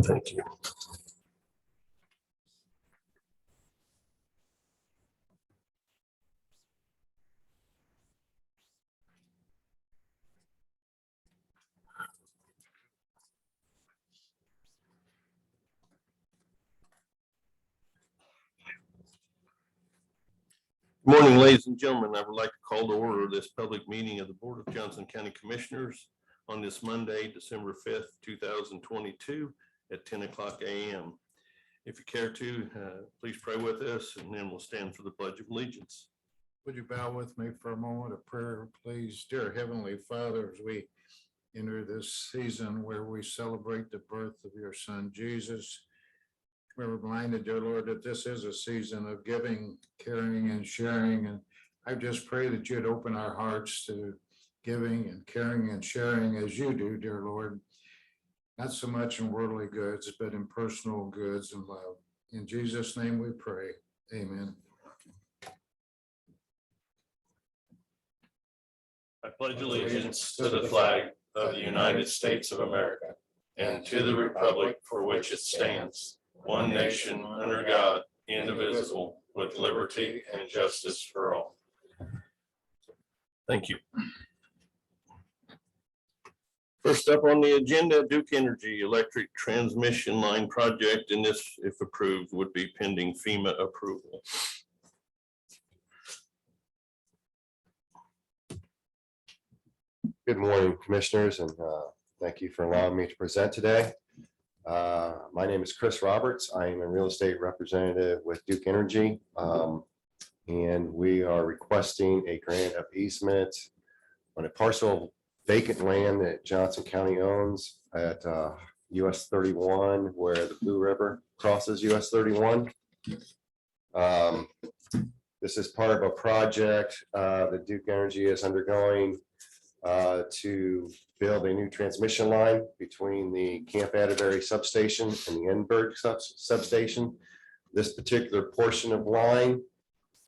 Thank you. Good morning, ladies and gentlemen. I would like to call to order this public meeting of the Board of Johnson County Commissioners on this Monday, December 5th, 2022 at 10 o'clock a.m. If you care to, please pray with us, and then we'll stand for the Pledge of Allegiance. Would you bow with me for a moment of prayer, please? Dear Heavenly Father, as we enter this season where we celebrate the birth of your Son, Jesus, we're reminded, dear Lord, that this is a season of giving, caring, and sharing. And I just pray that you'd open our hearts to giving and caring and sharing as you do, dear Lord. Not so much in worldly goods, but in personal goods and love. In Jesus' name we pray. Amen. I pledge allegiance to the flag of the United States of America and to the republic for which it stands, one nation under God, indivisible, with liberty and justice for all. Thank you. First up on the agenda, Duke Energy Electric Transmission Line Project, and this, if approved, would be pending FEMA approval. Good morning, Commissioners, and thank you for allowing me to present today. My name is Chris Roberts. I am a real estate representative with Duke Energy, and we are requesting a grant of easement on a parcel of vacant land that Johnson County owns at US 31, where the Blue River crosses US 31. This is part of a project that Duke Energy is undergoing to build a new transmission line between the Camp Atterbury substation and the Edinburgh substation. This particular portion of line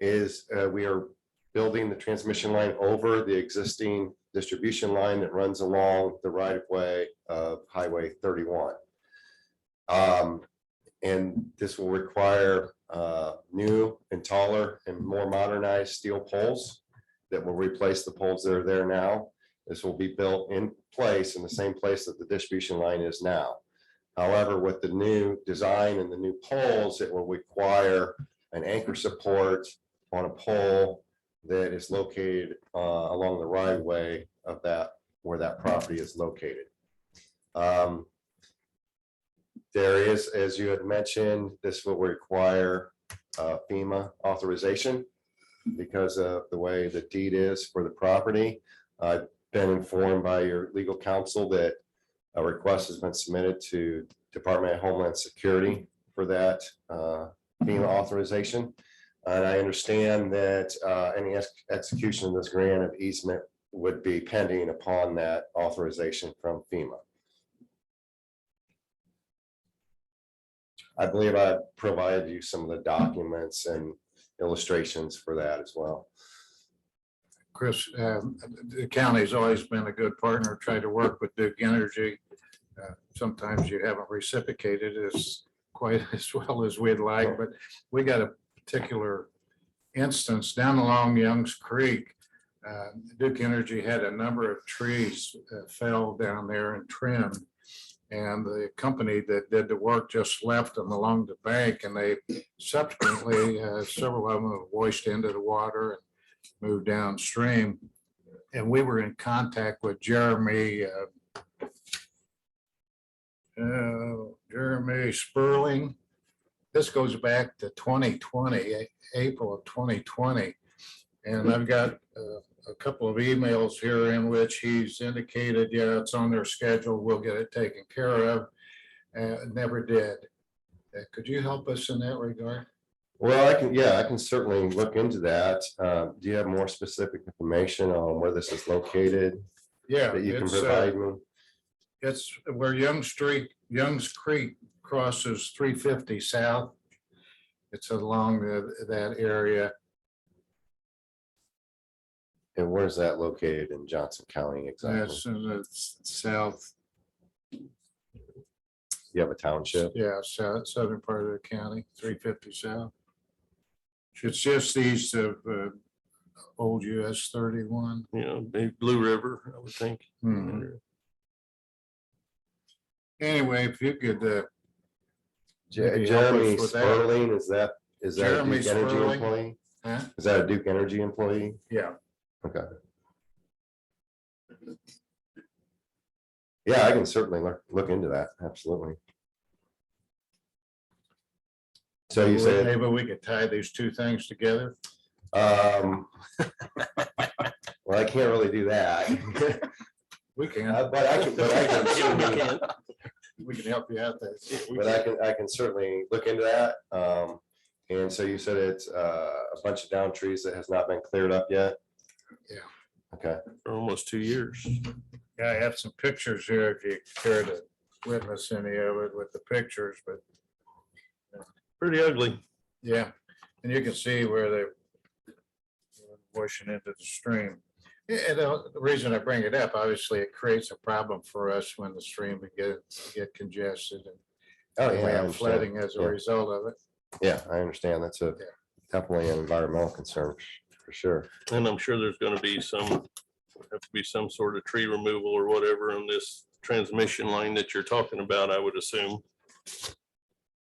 is we are building the transmission line over the existing distribution line that runs along the right-of-way of Highway 31. And this will require new and taller and more modernized steel poles that will replace the poles that are there now. This will be built in place in the same place that the distribution line is now. However, with the new design and the new poles, it will require an anchor support on a pole that is located along the right of way of that, where that property is located. There is, as you had mentioned, this will require FEMA authorization because of the way the deed is for the property. I've been informed by your legal counsel that a request has been submitted to Department of Homeland Security for that FEMA authorization. And I understand that any execution of this grant of easement would be pending upon that authorization from FEMA. I believe I provided you some of the documents and illustrations for that as well. Chris, the county's always been a good partner, tried to work with Duke Energy. Sometimes you haven't reciprocated as quite as well as we'd like, but we got a particular instance down along Young's Creek. Duke Energy had a number of trees fell down there and trimmed, and the company that did the work just left them along the bank, and they subsequently several of them have washed into the water and moved downstream. And we were in contact with Jeremy Sperling. This goes back to 2020, April of 2020. And I've got a couple of emails here in which he's indicated, yeah, it's on their schedule, we'll get it taken care of, and never did. Could you help us in that regard? Well, I can certainly look into that. Do you have more specific information on where this is located? Yeah, that you can provide me? It's where Young's Creek crosses 350 south. It's along that area. And where's that located in Johnson County exactly? That's in the south, You have a township? yeah, southern part of the county, 350 south. It's just east of old US 31. You know, maybe Blue River, I would think. Mhm. Anyway, if you could, maybe help us Jeremy with that. Sperling, is that a Jeremy Duke Energy Sperling? employee? huh? Is that a Duke Energy employee? Yeah, Okay. Yeah, I can certainly look into that, absolutely. So you said, maybe we could tie these two things together. well, I can't really do that. We can, But I can, certainly- we can help you out there. but I can certainly look into that. And so you said it's a bunch of down trees that has not been cleared up yet? Yeah. Okay, For almost 2 years. Yeah, I have some pictures here if you care to witness any of it with the pictures, but Pretty ugly. yeah, and you can see where they're washing into the stream. Yeah, and the reason I bring it up, obviously, it creates a problem for us when the stream would get congested and oh, we yeah, I have understand. flooding as a Yeah. result of it. Yeah, I understand. That's definitely an environmental concern for sure. And I'm sure there's gonna be have to be some sort of tree removal or whatever on this transmission line that you're talking about, I would assume.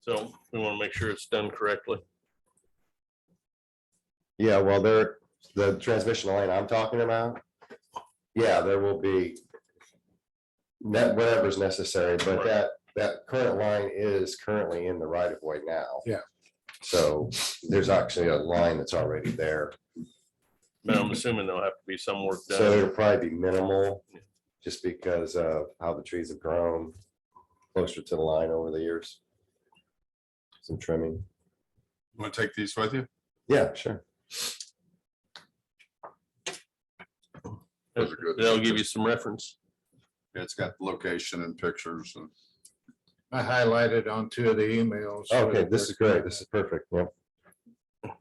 So we want to make sure it's done correctly. Yeah, well, the transmission line I'm talking about, yeah, there will be whatever's necessary, but Right. that current line is currently in the right of way now. Yeah. So there's actually a line that's already there. But I'm assuming there'll have to be some work So done. it'll probably be minimal, just because of how the trees have grown closer to the line over the years. Some trimming. Want to take these with you? Yeah, sure. Those are good. That'll give you some reference. Yeah, it's got location and pictures and. I highlighted on two of the emails. Okay, this is great. This is perfect. Yep.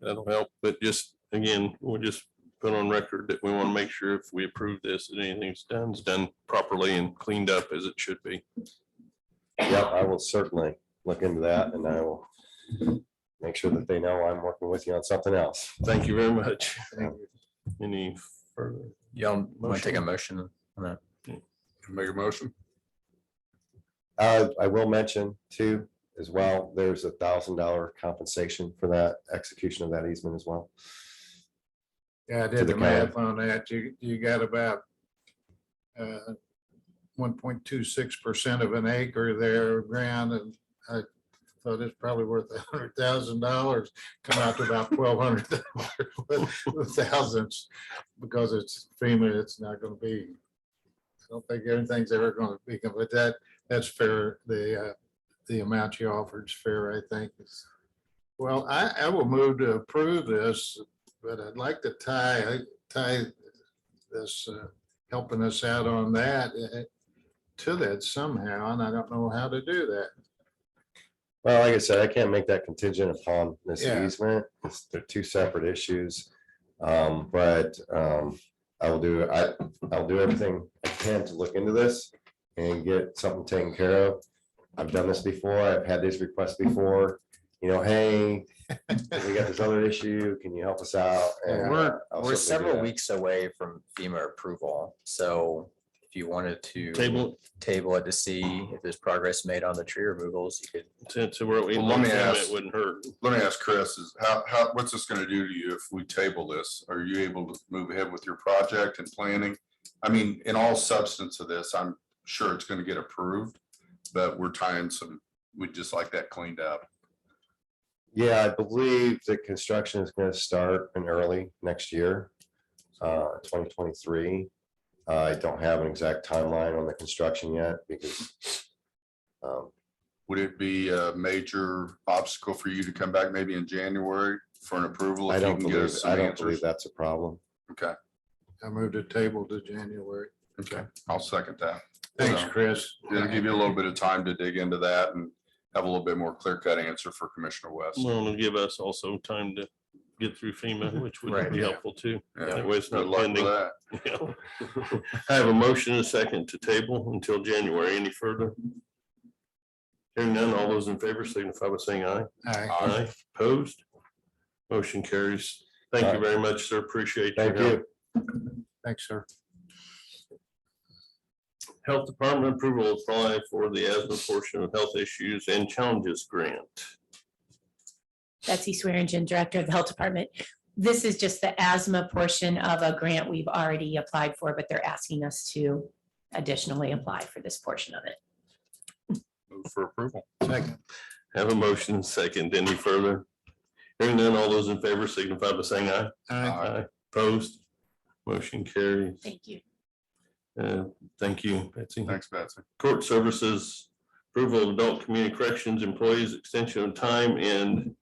That'll help. But just, again, we'll just put on record that we want to make sure if we approve this, that anything's done is done properly and cleaned up as it should be. Yep, I will certainly look into that, and I will make sure that they know I'm working with you on something else. Thank you very much. Thank you. Any further? Y'all want to take a motion on that? Make a motion? I will mention too, as well, there's $1,000 compensation for that execution of that easement as well. Yeah, I To did the the math on that. You got about 1.26% of an acre there of ground, and I thought it's probably worth $100,000, come out to about $1,200 with thousands, because it's FEMA, it's not gonna be, I don't think anything's ever gonna be, but that's fair. The amount you offered is fair, I think. Well, I will move to approve this, but I'd like to tie this, helping us out on that to that somehow, and I don't know how to do that. Well, like I said, I can't make that contingent upon this Yeah. easement. They're two separate issues. But I'll do everything I can to look into this and get something taken care of. I've done this before. I've had these requests before, hey, we got this other issue. Can you help us out? And, I'll certainly We're do several that. weeks away from FEMA approval, so if you wanted to Table, table it to see if there's progress made on the tree removals, you could. since we're waiting Well, on let me them, ask- it wouldn't hurt. Let me ask Chris, is what's this gonna do to you if we table this? Are you able to move ahead with your project and planning? I mean, in all substance of this, I'm sure it's gonna get approved, but we're we'd just like that cleaned up. Yeah, I believe the construction is going to start in early next year, 2023. I don't have an exact timeline on the construction yet because Would it be a major obstacle for you to come back maybe in January for an approval? I if you don't can get believe, us some I don't answers? believe that's a problem. Okay, I moved the table to January. okay, I'll second that. Thanks, So, Chris. It'll give you a little bit of time to dig into that and have a little bit more clear cut answer for Commissioner West. Well, it'll give us also time to get through FEMA, which would Right. be helpful too. Yeah. That way it's Good not luck with pending. that. Yeah. I have a motion and a second to table until January. Any further? Hearing none, all those in favor signify by saying aye. Aye. Aye. Opposed? Motion carries. Thank you very much, sir. Appreciate your Thank help. you. Thanks, sir. Health Department approval to apply for the asthma portion of Health Issues and Challenges Grant. Betsy Swearingen, Director of the Health Department. This is just the asthma portion of a grant we've already applied for, but they're asking us to additionally apply for this portion of it. Move for approval. Second. Have a motion second. Any further? Hearing none, all those in favor signify by saying aye. Aye. Aye. Opposed? Motion carries. Thank you. Thank you, Betsy. Thanks, Betsy. Court Services, approval of adult community corrections employees, extension of time and,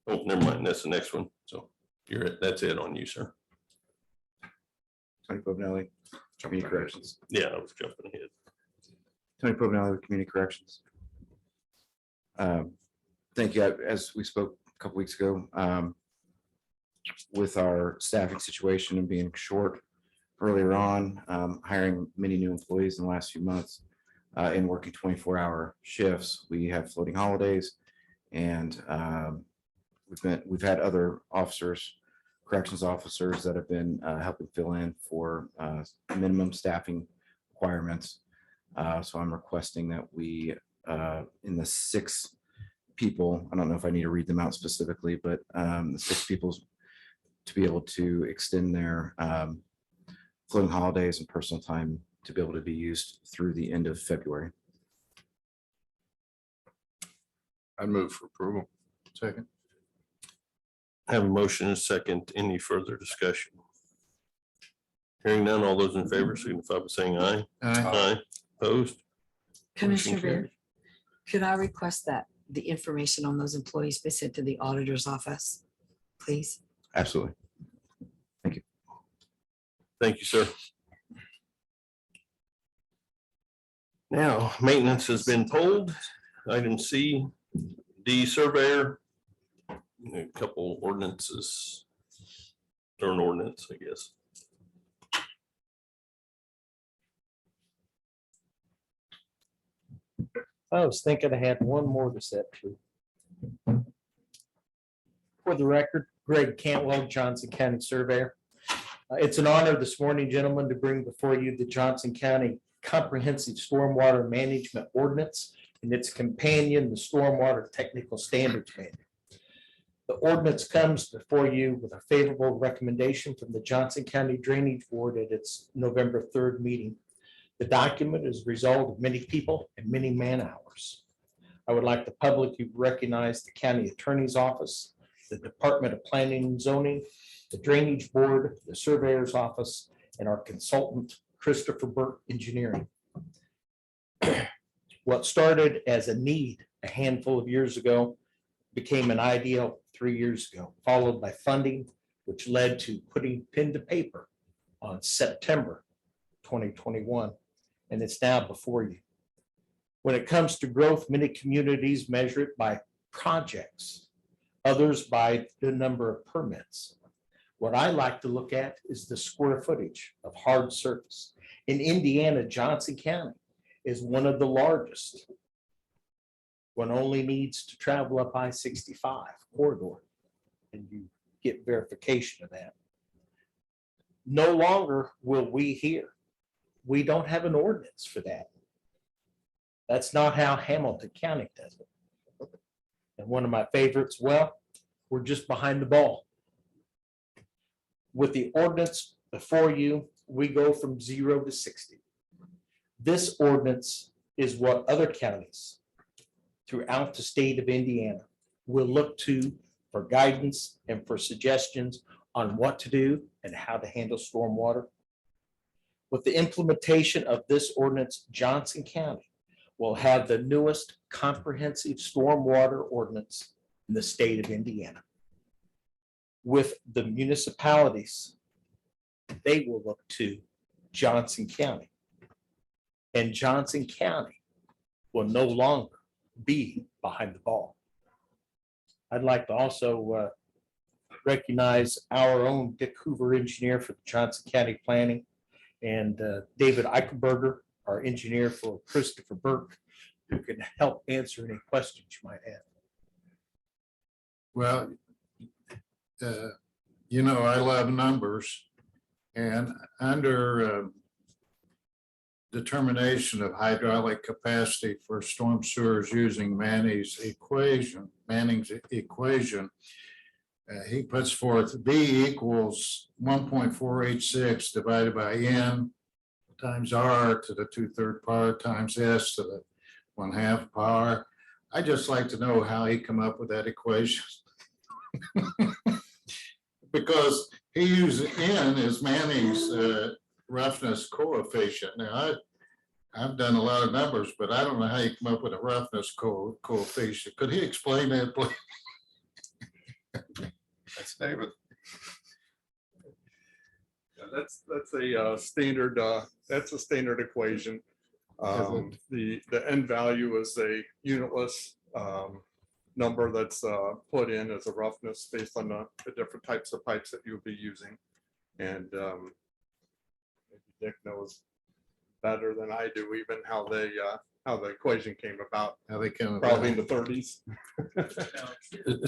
oh, never mind, that's the next one. So that's it on you, sir. Tony Povinelli, Community Corrections. Yeah, I was jumping ahead. Tony Povinelli with Community Corrections. Thank you. As we spoke a couple weeks ago, with our staffing situation and being short earlier on, hiring many new employees in the last few months, and working 24-hour shifts, we have floating holidays, and we've had other officers, corrections officers that have been helping fill in for minimum staffing requirements. So I'm requesting that we, in the 6 people, I don't know if I need to read them out specifically, but the 6 people to be able to extend their floating holidays and personal time to be able to be used through the end of February. I'd move for approval. Second. Have a motion and a second. Any further discussion? Hearing none, all those in favor signify by saying aye. Aye. Aye. Opposed? Commissioner Motion Beer, carries. could I request that the information on those employees be sent to the auditor's office, please? Absolutely. Thank you, sir. Now, maintenance has been pulled. Item C, D surveyor. A couple ordinances. Or an ordinance, I guess. I was thinking I had one more to set to. For the record, Greg Cantwell, Johnson County Surveyor. It's an honor this morning, gentlemen, to bring before you the Johnson County Comprehensive Stormwater Management Ordinance and its companion, the Stormwater Technical Standards Manual. The ordinance comes before you with a favorable recommendation from the Johnson County Drainage Board at its November 3rd meeting. The document is a result of many people and many man hours. I would like the public to recognize the County Attorney's Office, the Department of Planning and Zoning, the Drainage Board, the Surveyor's Office, and our consultant, Christopher Burke Engineering. What started as a need a handful of years ago became an ideal 3 years ago, followed by funding, which led to putting pen to paper on September 2021. And it's now before you. When it comes to growth, many communities measure it by projects, others by the number of permits. What I like to look at is the square footage of hard surface. In Indiana, Johnson County is one of the largest. One only needs to travel up I-65 corridor, and you get verification of that. No longer will we hear. We don't have an ordinance for that. That's not how Hamilton County does it. And one of my favorites, well, we're just behind the ball. With the ordinance before you, we go from 0 to 60. This ordinance is what other counties throughout the state of Indiana will look to for guidance and for suggestions on what to do and how to handle stormwater. With the implementation of this ordinance, Johnson County will have the newest comprehensive stormwater ordinance in the state of Indiana. With the municipalities, they will look to Johnson County. And Johnson County will no longer be behind the ball. I'd like to also recognize our own Dick Hoover, engineer for the Johnson County Planning, and David Eichelberger, our engineer for Christopher Burke, who can help answer any questions you might have. Well, you know, I love numbers, and under determination of hydraulic capacity for storm sewers using Manning's equation, he puts forth B equals 1.486 divided by N times R to the 2/3 power times S to the 1/2 power. I'd just like to know how he come up with that equation. Because he uses N as Manning's roughness coefficient. Now, I've done a lot of numbers, but I don't know how you come up with a roughness coefficient. Could he explain that, please? That's David. Yeah, that's a standard, that's a standard equation. The end value is a unitless number that's put in as a roughness based on the different types of pipes that you'll be using. And maybe Dick knows better than I do even how the equation came about, How they come probably in the 30s.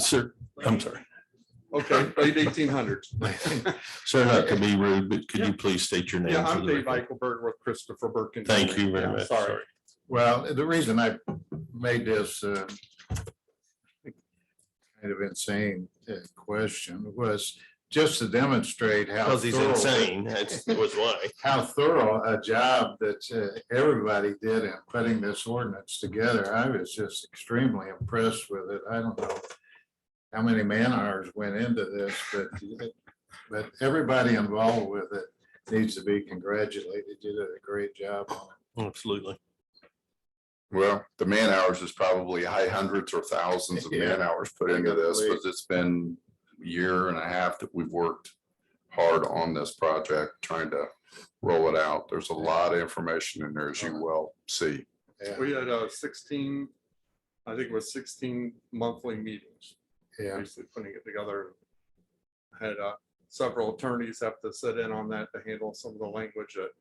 Sir, I'm sorry. Okay, late 1800s. Sir, not to be rude, but could you please state your name? Yeah, for I'm the Dave record? Eichelberg with Christopher Burke. Thank you very Yeah, much. Sorry. Well, the reason I made this kind of insane question was just to demonstrate how Because he's thorough- insane, that's was why. how thorough a job that everybody did in putting this ordinance together. I was just extremely impressed with it. I don't know how many man hours went into this, but everybody involved with it needs to be congratulated. You did a great job on it. Absolutely. Well, the man hours is probably high hundreds or thousands of man hours put into this, but it's been a year and a half that we've worked hard on this project, trying to roll it out. There's a lot of information in there, as you well see. Yeah, We had 16, I think it was 16 monthly meetings, yeah. basically putting it together. Had several attorneys have to sit in on that to handle some of the language that.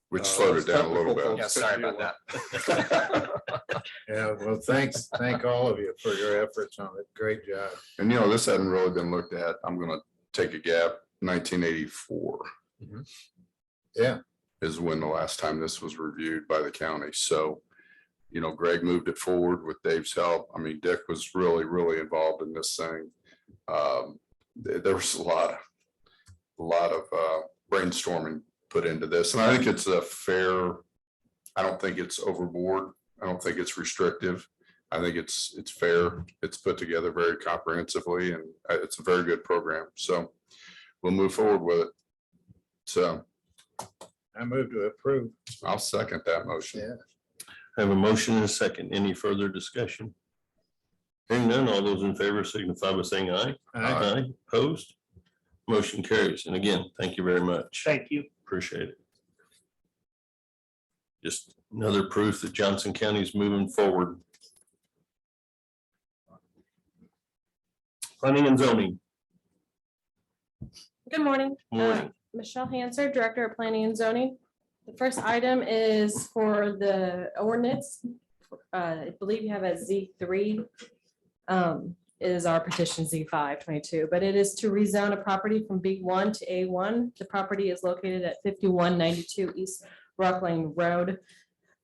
Which slowed it down a little technical bit. Yeah, folks sorry couldn't about deal that. Yeah, well, thank all of you for your efforts on it. Great job. And you know, this hadn't really been looked at. I'm gonna take a gap. 1984 Yeah, is when the last time this was reviewed by the county. So, you know, Greg moved it forward with Dave's help. I mean, Dick was really, really involved in this thing. There was a lot of brainstorming put into this. And I think it's a fair, I don't think it's overboard. I don't think it's restrictive. I think it's fair. It's put together very comprehensively, and it's a very good program. So we'll move forward with it. So I move to approve. I'll second that motion. Yeah. I have a motion and a second. Any further discussion? Hearing none, all those in favor signify by saying aye. Aye. Opposed? Motion carries. And again, thank you very much. Thank you. Appreciate it. Just another proof that Johnson County is moving forward. Planning and zoning. Good morning. Morning. Michelle Hanser, Director of Planning and Zoning. The first item is for the ordinance. I believe you have a Z3. Is our petition Z522, but it is to rezone a property from B1 to A1. The property is located at 5192 East Rock Lane Road.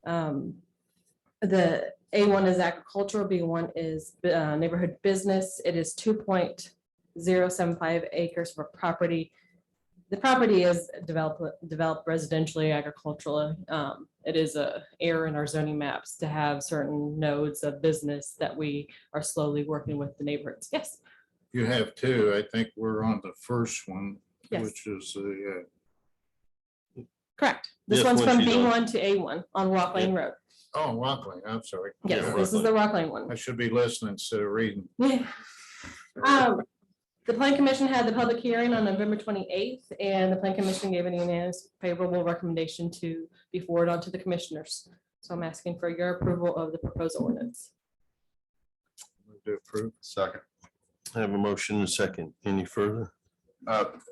The A1 is agricultural, B1 is neighborhood business. It is 2.075 acres for property. The property is developed residentially, agricultural. It is a error in our zoning maps to have certain nodes of business that we are slowly working with the neighborhoods. Yes, You have two. I think we're on the first one, Yes. which is the, correct. This Yes, one's once from you don't- B1 to A1 on Rock Lane Road. oh, Rockland, I'm sorry. Yes, Yeah, this is the Rock Lane one. I should be listening instead of reading. The Plan Commission had the public hearing on November 28th, and the Plan Commission gave an unanimous favorable recommendation to be forwarded on to the commissioners. So I'm asking for your approval of the proposed ordinance. Move to approve. Second. I have a motion and a second. Any further?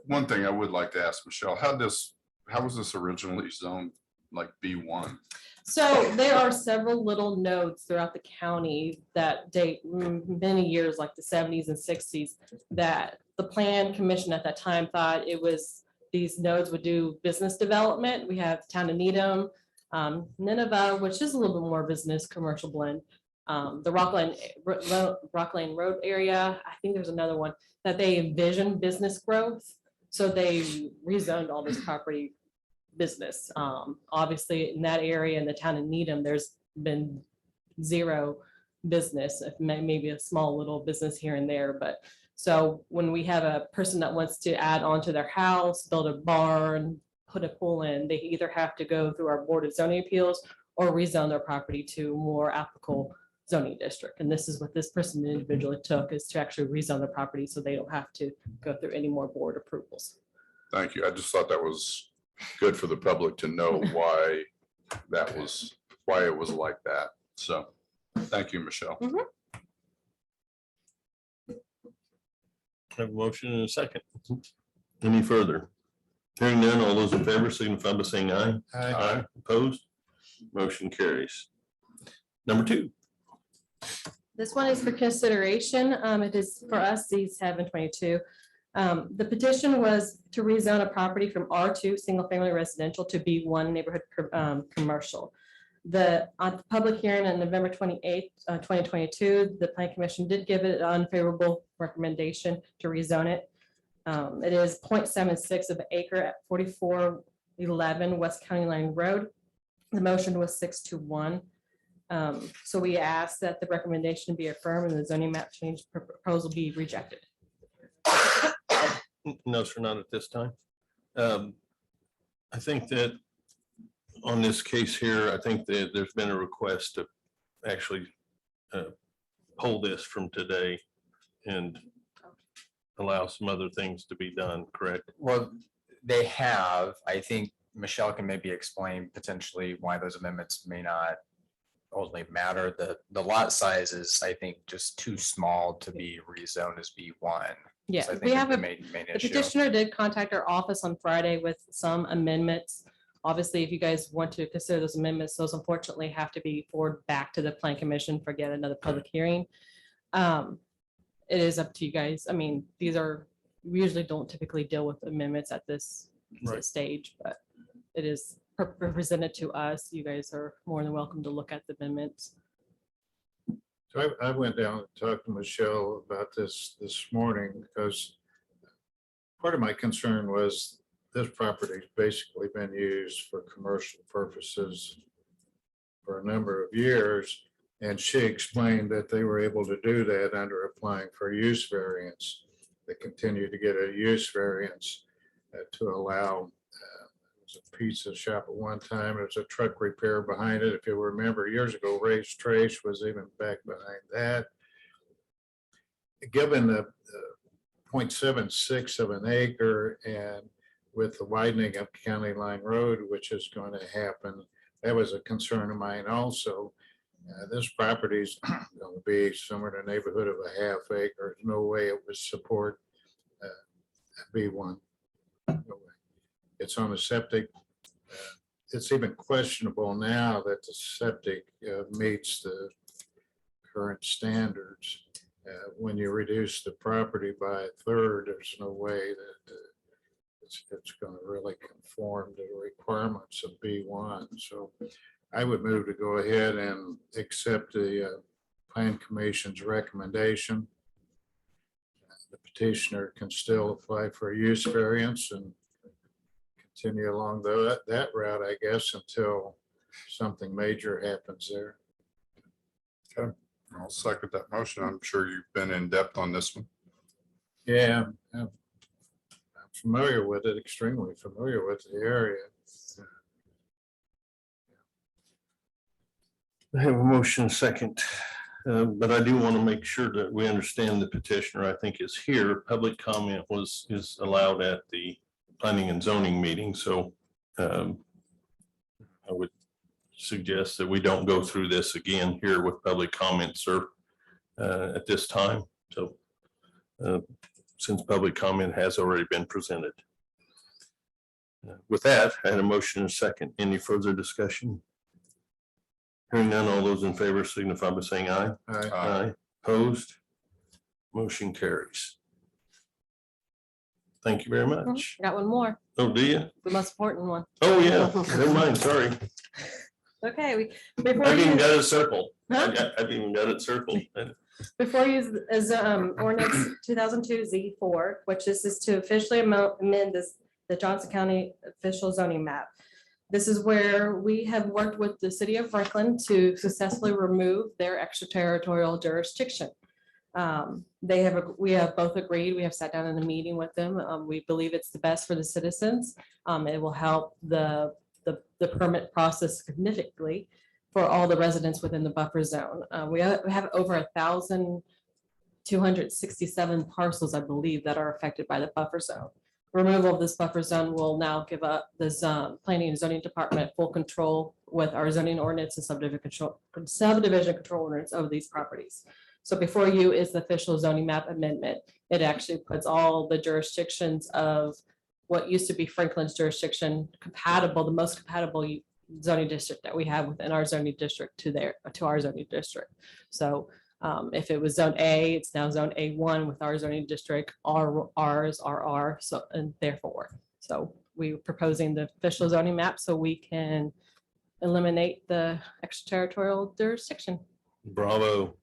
One thing I would like to ask Michelle, how was this originally zoned like B1? So there are several little nodes throughout the county that date many years, like the 70s and 60s, that the plan commission at that time thought it was, these nodes would do business development. We have town of Needham, Nineveh, which is a little bit more business, commercial blend. The Rockland Road area, I think there's another one that they envision business growth. So they rezoned all this property business. Obviously in that area in the town of Needham, there's been zero business, if maybe a small little business here and there. But so when we have a person that wants to add on to their house, build a barn, put a pool in, they either have to go through our Board of Zoning Appeals or rezone their property to more applicable zoning district. And this is what this person individually took, is to actually rezone the property so they don't have to go through any more board approvals. Thank you. I just thought that was good for the public to know why it was like that. So, thank you, Michelle. I have a motion and a second. Any further? Hearing none, all those in favor signify by saying aye. Aye. Opposed? Motion carries. Number 2. This one is for consideration. It is for us, C722. The petition was to rezone a property from R2, single family residential, to B1 neighborhood commercial. The public hearing on November 28th, 2022, the Plan Commission did give it an unfavorable recommendation to rezone it. It is 0.76 of an acre at 4411 West County Line Road. The motion was 6-1. So we asked that the recommendation be affirmed and the zoning map change proposal be rejected. No, sir, not at this time. I think that on this case here, I think that there's been a request to actually pull this from today and allow some other things to be done, correct? Well, they have, I think Michelle can maybe explain potentially why those amendments may not ultimately matter. The lot size is, I think, just too small to be rezoned as B1. Yeah, So I think we that's have the a, main the issue. petitioner did contact our office on Friday with some amendments. Obviously, if you guys want to consider those amendments, those unfortunately have to be forwarded back to the Plan Commission for yet another public hearing. It is up to you guys. I mean, we usually don't typically deal with amendments at this Right. stage, but it is presented to us. You guys are more than welcome to look at the amendments. So I went down and talked to Michelle about this morning because part of my concern was this property's basically been used for commercial purposes for a number of years. And she explained that they were able to do that under applying for use variance. They continue to get a use variance to allow, it was a pizza shop at one time. There was a truck repair behind it. If you remember years ago, Ray's Trace was even back behind that. Given the 0.76 of an acre and with the widening of County Line Road, which is going to happen, that was a concern of mine also. This property is going to be somewhere in the neighborhood of a half acre. There's no way it would support B1. No way. It's on the septic. It's even questionable now that the septic meets the current standards. When you reduce the property by a third, there's no way that it's going to really conform to the requirements of B1. So I would move to go ahead and accept the Plan Commission's recommendation. The petitioner can still apply for a use variance and continue along that route, I guess, until something major happens there. Okay, I'll second that motion. I'm sure you've been in depth on this one. Yeah, I'm familiar with it, extremely familiar with the area. I have a motion second, but I do want to make sure that we understand the petitioner, I think, is here. Public comment is allowed at the planning and zoning meeting, so I would suggest that we don't go through this again here with public comments or at this time. So since public comment has already been presented. With that, I had a motion and a second. Any further discussion? Hearing none, all those in favor signify by saying aye. Aye. Aye. Opposed? Motion carries. Thank you very much. Got one more, Oh, do you? the most important one. Oh, yeah. Never mind, sorry. Okay, before I've even you, got it circled. Huh? I've even got it circled. before you is ordinance 2002 Z4, which this is to officially amend the Johnson County official zoning map. This is where we have worked with the city of Franklin to successfully remove their extraterritorial jurisdiction. We have both agreed, we have sat down in a meeting with them. We believe it's the best for the citizens. It will help the permit process significantly for all the residents within the buffer zone. We have over 1,267 parcels, I believe, that are affected by the buffer zone. Removal of this buffer zone will now give up this planning and zoning department full control with our zoning ordinance and subdivision control ordinance of these properties. So before you is the official zoning map amendment. It actually puts all the jurisdictions of what used to be Franklin's jurisdiction compatible, the most compatible zoning district that we have within our zoning district to our zoning district. So if it was zone A, it's now zone A1 with our zoning district, ours are R, so and therefore. So we're proposing the official zoning map so we can eliminate the extraterritorial jurisdiction. Bravo.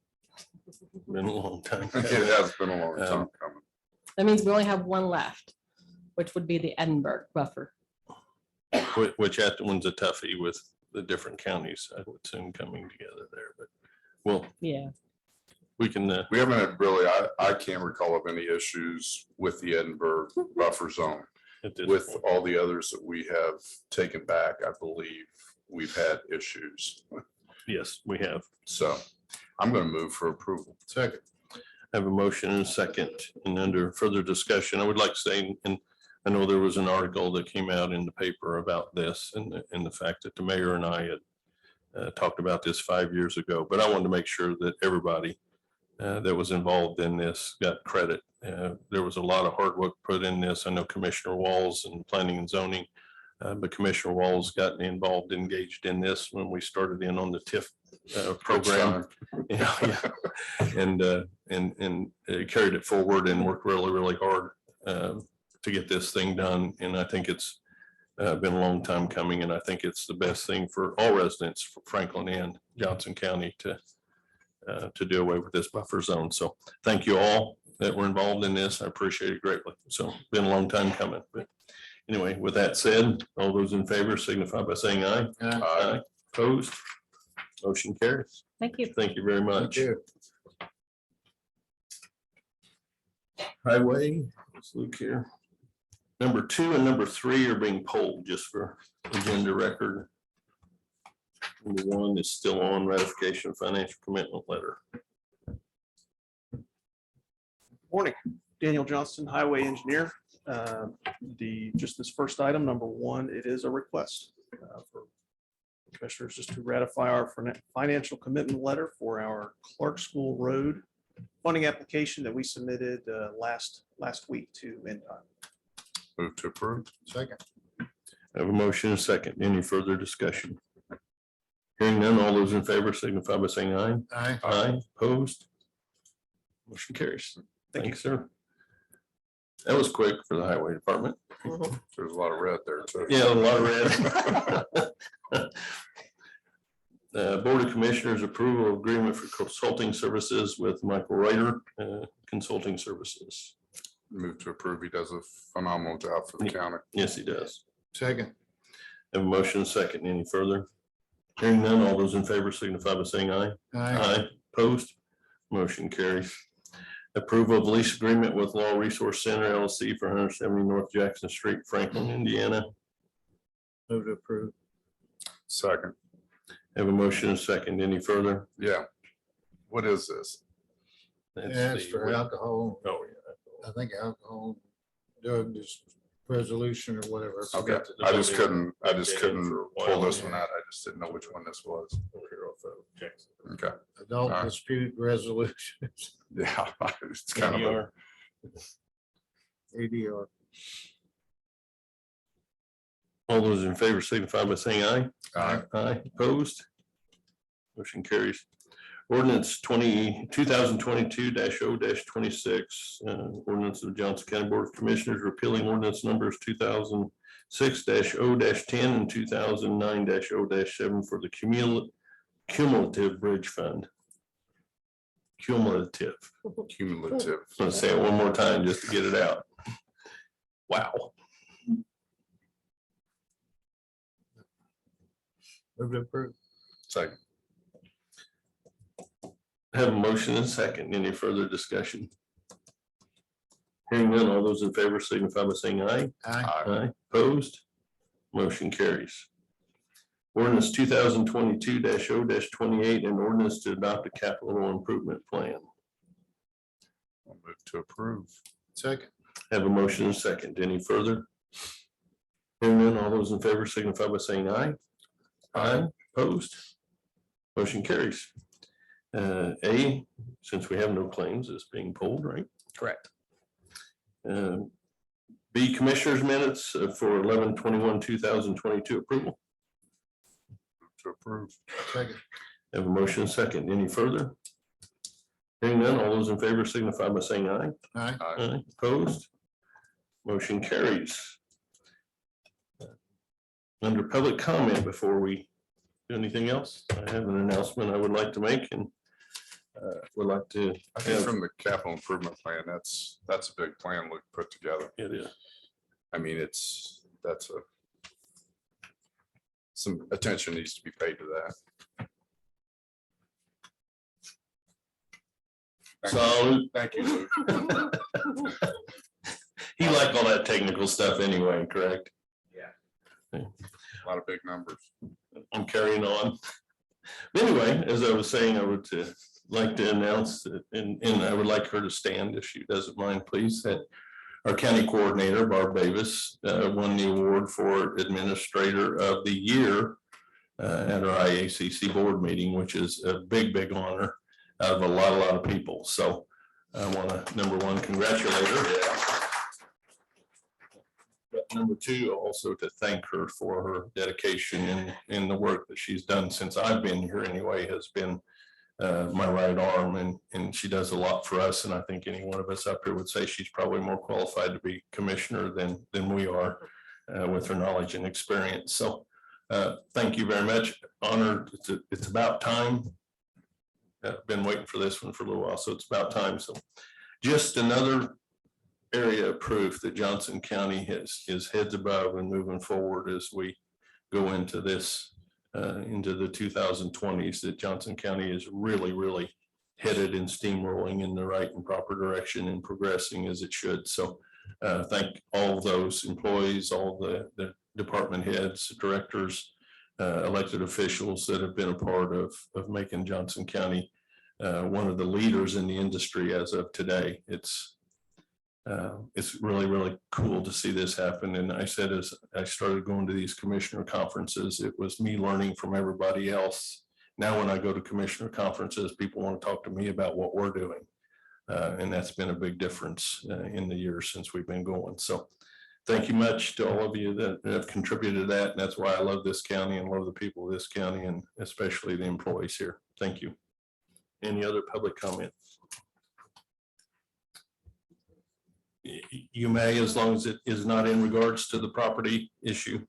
Been a long time. It has been a long time coming. That means we only have one left, which would be the Edinburgh buffer. Which that one's a toughie with the different counties, I would assume, coming together there, but well, Yeah. we can, We haven't had really, I can't recall of any issues with the Edinburgh buffer zone. at this With point. all the others that we have taken back, I believe we've had issues. Yes, we have. So I'm going to move for approval. Second. I have a motion and a second, and under further discussion, I would like to say, and I know there was an article that came out in the paper about this and the fact that the mayor and I had talked about this 5 years ago, but I wanted to make sure that everybody that was involved in this got credit. There was a lot of hard work put in this. I know Commissioner Walls and Planning and Zoning, but Commissioner Walls got involved, engaged in this when we started in on the TIF program. Yeah, yeah. And carried it forward and worked really, really hard to get this thing done. And I think it's been a long time coming, and I think it's the best thing for all residents, for Franklin and Johnson County to do away with this buffer zone. So thank you all that were involved in this. I appreciate it greatly. So been a long time coming, but anyway, with that said, all those in favor signify by saying aye. Aye. Opposed? Motion carries. Thank you. Thank you very Thank much. you. Highway, let's look here. Number 2 and number 3 are being polled just for agenda record. Number 1 is still on ratification of financial commitment letter. Morning, Daniel Johnston, Highway Engineer. Just this first item, number 1, it is a request for commissioners just to ratify our financial commitment letter for our Clark School Road funding application that we submitted last week to NDOT. Move to approve. Second. I have a motion and a second. Any further discussion? Hearing none, all those in favor signify by saying aye. Aye. Aye. Opposed? Motion carries. Thank you. Thanks, sir. That was quick for the highway department. There's a lot of red there too. Yeah, a lot of red. Board of Commissioners approval of agreement for consulting services with Michael Ryder Consulting Services. Move to approve. He does a phenomenal job for the county. Yes, he does. Second. Have a motion and a second. Any further? Hearing none, all those in favor signify by saying aye. Aye. Opposed? Motion carries. Approval of lease agreement with Law Resource Center LLC for 170 North Jackson Street, Franklin, Indiana. Move to approve. Second. Have a motion and a second. Any further? Yeah. What is this? That's Yeah, it's the- for alcohol. Oh, yeah. I think alcohol, drugs, resolution or whatever. I Okay. forgot the- I just couldn't For a while, pull this yeah. one out. I just didn't know which one this was. Okay. Adult All right. dispute resolutions. Yeah. It's kind of, ER. ADR. All those in favor signify by saying aye. Aye. Aye, opposed? Motion carries. Ordinance 2022 0 ordinance of Johnson County Board of Commissioners repealing ordinance numbers 2006 0 10 and 2009 0 7 for the cumulative bridge fund. Cumulative. Cumulative. I'm gonna say it one more time just to get it out. Wow. Move to approve. Second. Have a motion and second. Any further discussion? Hearing none, all those in favor signify by saying aye. Aye. Aye, opposed? Motion carries. Ordinance 2022 0 28, an ordinance to adopt a capital improvement plan. I'll move to approve. Second. Have a motion and second. Any further? Hearing none, all those in favor signify by saying aye. Aye, opposed? Motion carries. A, since we have no claims, is being pulled, right? Correct. B, Commissioners minutes for 11/21/2022 approval. To approve. Second. Have a motion and second. Any further? Hearing none, all those in favor signify by saying aye. Aye. Aye, opposed? Motion carries. Under public comment, before we do anything else, I have an announcement I would like to make and would like to I think have, from the capital improvement plan, that's a big plan we put together. it is. I mean, some attention needs to be paid to that. Salute. Thank you, Luke. He liked all that technical stuff anyway, correct? A lot of big numbers. I'm carrying on. Anyway, as I was saying, I would like to announce that, and I would like her to stand if she doesn't mind, please, that our county coordinator, Barb Davis, won the award for Administrator of the Year at our IACC board meeting, which is a big, big honor out of a lot of people. So I want to, number one, congratulate her. But number two, also to thank her for her dedication in the work that she's done since I've been here anyway, has been my right arm, and she does a lot for us. And I think any one of us up here would say she's probably more qualified to be commissioner than we are with her knowledge and experience. So thank you very much. Honored. It's about time. I've been waiting for this one for a little while, so it's about time. So just another area of proof that Johnson County is heads above and moving forward as we go into this, into the 2020s, that Johnson County is really, really headed and steamrolling in the right and proper direction and progressing as it should. So thank all those employees, all the department heads, directors, elected officials that have been a part of making Johnson County one of the leaders in the industry as of today. It's really, really cool to see this happen. And I said, as I started going to these commissioner conferences, it was me learning from everybody else. Now, when I go to commissioner conferences, people want to talk to me about what we're doing. And that's been a big difference in the years since we've been going. So thank you much to all of you that have contributed to that. And that's why I love this county and love the people of this county, and especially the employees here. Thank you. Any other public comment? You may, as long as it is not in regards to the property issue.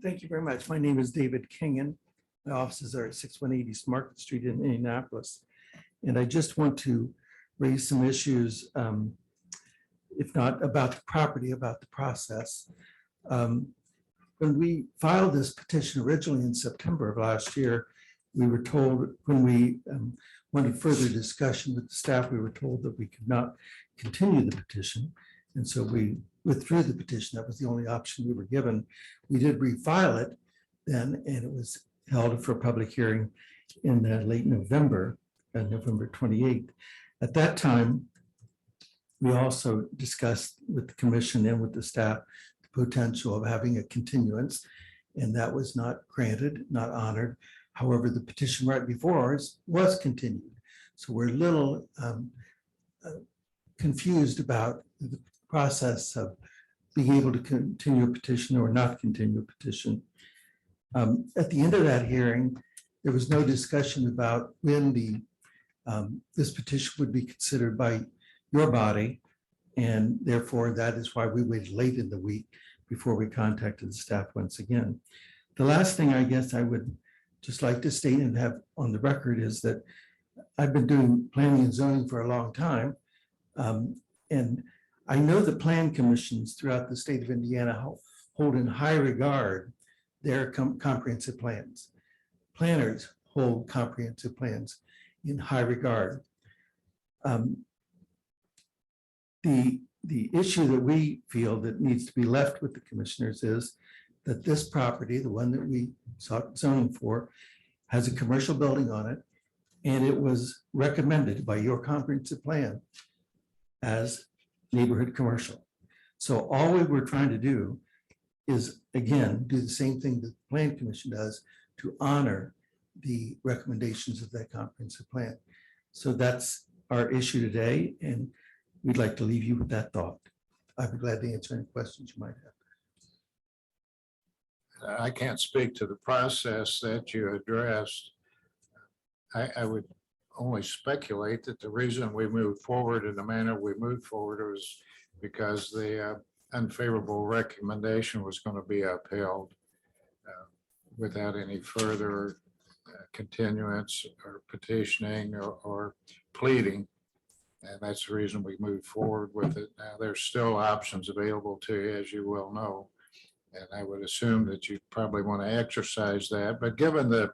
Thank you very much. My name is David Kingan. My offices are at 6180 East Market Street in Indianapolis. And I just want to raise some issues, if not about the property, about the process. When we filed this petition originally in September of last year, we were told, when we wanted further discussion with the staff, we were told that we could not continue the petition. And so we withdrew the petition. That was the only option we were given. We did refile it then, and it was held for a public hearing in late November, November 28th. At that time, we also discussed with the commission and with the staff the potential of having a continuance, and that was not granted, not honored. However, the petition right before us was continued. So we're a little confused about the process of being able to continue a petition or not continue a petition. At the end of that hearing, there was no discussion about when this petition would be considered by your body. And therefore, that is why we waited late in the week before we contacted the staff once again. The last thing I guess I would just like to state and have on the record is that I've been doing planning and zoning for a long time. And I know the plan commissions throughout the state of Indiana hold in high regard their comprehensive plans. Planners hold comprehensive plans in high regard. The issue that we feel that needs to be left with the commissioners is that this property, the one that we sought zoning for, has a commercial building on it, and it was recommended by your comprehensive plan as neighborhood commercial. So all we were trying to do is, again, do the same thing that the Plan Commission does to honor the recommendations of that comprehensive plan. So that's our issue today, and we'd like to leave you with that thought. I'd be glad to answer any questions you might have. I can't speak to the process that you addressed. I would only speculate that the reason we moved forward in the manner we moved forward was because the unfavorable recommendation was going to be upheld without any further continuance or petitioning or pleading. And that's the reason we moved forward with it. Now, there's still options available to you, as you well know. And I would assume that you probably want to exercise that. But given the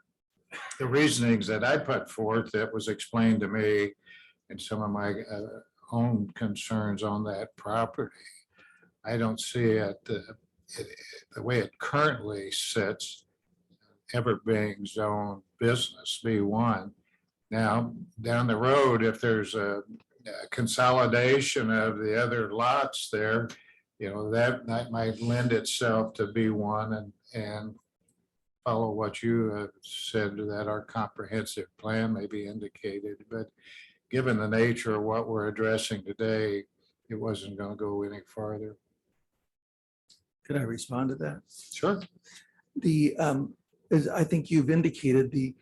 reasonings that I put forth that was explained to me and some of my own concerns on that property, I don't see it, the way it currently sits, ever being zoned business B1. Now, down the road, if there's a consolidation of the other lots there, you know, that might lend itself to B1 and follow what you have said, that our comprehensive plan may be indicated. But given the nature of what we're addressing today, it wasn't going to go any farther. Could I respond to that? Sure. As I think you've indicated, the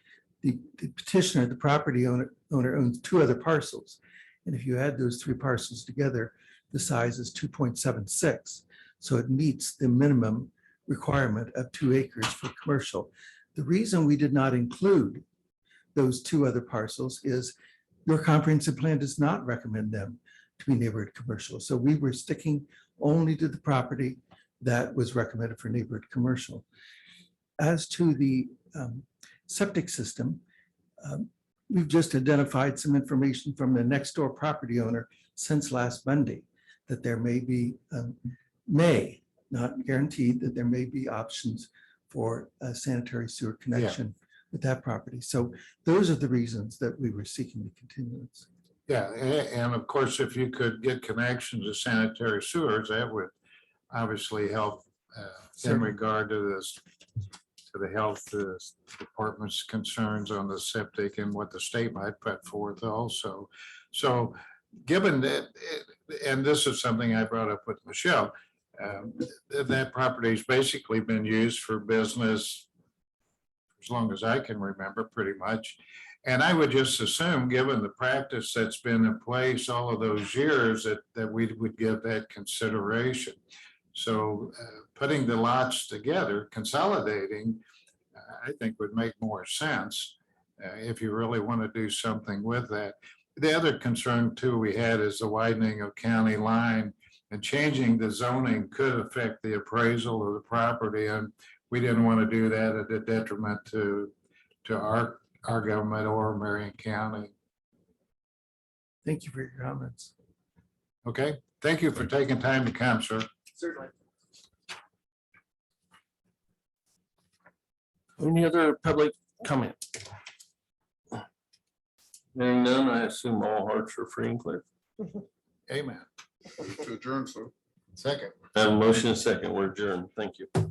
petitioner, the property owner owns two other parcels. And if you add those three parcels together, the size is 2.76. So it meets the minimum requirement of 2 acres for commercial. The reason we did not include those two other parcels is your comprehensive plan does not recommend them to be neighborhood commercial. So we were sticking only to the property that was recommended for neighborhood commercial. As to the septic system, we've just identified some information from the next door property owner since last Monday that there may be, not guaranteed, that there may be options for a sanitary sewer connection with that property. So those are the reasons that we were seeking the continuance. Yeah, and of course, if you could get connections to sanitary sewers, that would obviously help in regard to this, to the health department's concerns on the septic and what the state might put forth also. So given that, and this is something I brought up with Michelle, that property's basically been used for business as long as I can remember, pretty much. And I would just assume, given the practice that's been in place all of those years, that we would give that consideration. So putting the lots together, consolidating, I think would make more sense if you really want to do something with that. The other concern too we had is the widening of county line, and changing the zoning could affect the appraisal of the property. And we didn't want to do that at a detriment to our government or Marion County. Thank you for your comments. Okay, thank you for taking time to come, sir. Certainly. Any other public comment? Hearing none, I assume all hearts are free and clear. Amen. To adjourn, so. Second. I have a motion and a second. We're adjourned. Thank you.